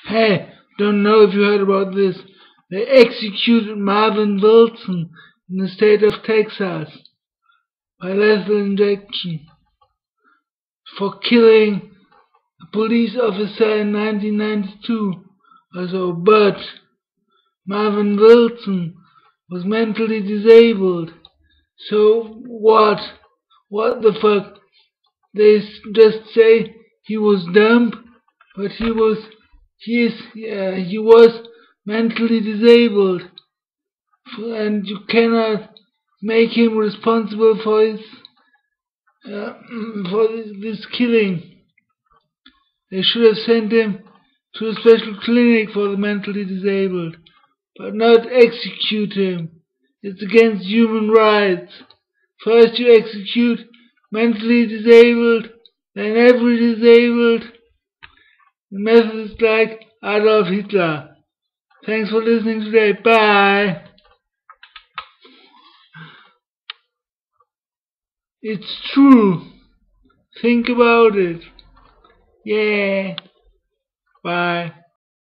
Hey, don't know if you heard about this. They executed Marvin Wilson in the state of Texas by lethal injection for killing a police officer in 1992 or so. But Marvin Wilson was mentally disabled. So what? What the fuck? They just say he was dumb, but he was mentally disabled, and you cannot make him responsible for his for this killing. They should have sent him to a special clinic for the mentally disabled, but not execute him. It's against human rights. First you execute mentally disabled, then every disabled. The method is like Adolf Hitler. Thanks for listening today. Bye. It's true. Think about it. Yeah. Bye.